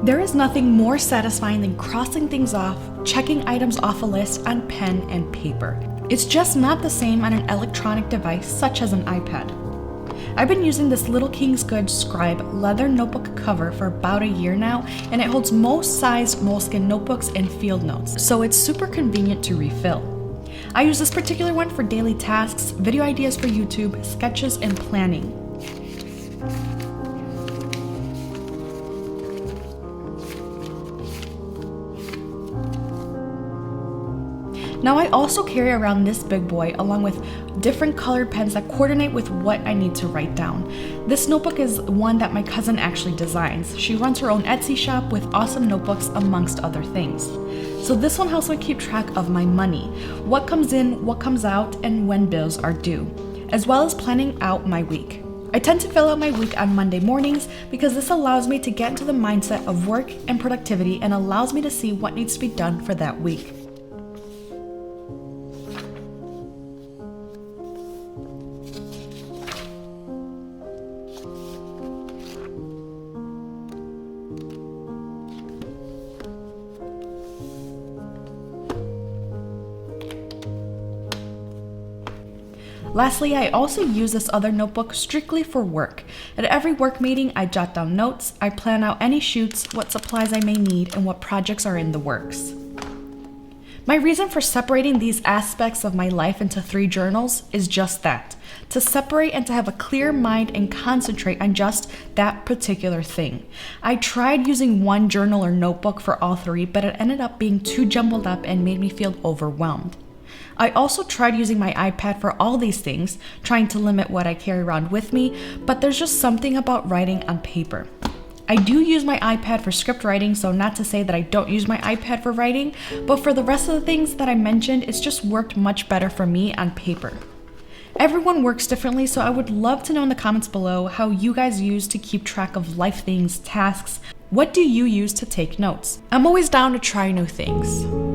There is nothing more satisfying than crossing things off, checking items off a list on pen and paper. It's just not the same on an electronic device such as an iPad. I've been using this Little King's Good Scribe leather notebook cover for about a year now, and it holds most sized moleskin notebooks and field notes, so it's super convenient to refill. I use this particular one for daily tasks, video ideas for YouTube, sketches, and planning. Now I also carry around this big boy along with different colored pens that coordinate with what I need to write down. This notebook is one that my cousin actually designs. She runs her own Etsy shop with awesome notebooks amongst other things. So this one helps me keep track of my money, what comes in, what comes out, and when bills are due, as well as planning out my week. I tend to fill out my week on Monday mornings because this allows me to get into the mindset of work and productivity and allows me to see what needs to be done for that week. Lastly, I also use this other notebook strictly for work. At every work meeting, I jot down notes, I plan out any shoots, what supplies I may need, and what projects are in the works. My reason for separating these aspects of my life into 3 journals is just that, to separate and to have a clear mind and concentrate on just that particular thing. I tried using one journal or notebook for all 3, but it ended up being too jumbled up and made me feel overwhelmed. I also tried using my iPad for all these things, trying to limit what I carry around with me, but there's just something about writing on paper. I do use my iPad for script writing, so not to say that I don't use my iPad for writing, but for the rest of the things that I mentioned, it's just worked much better for me on paper. Everyone works differently, so I would love to know in the comments below how you guys use to keep track of life things, tasks. What do you use to take notes? I'm always down to try new things.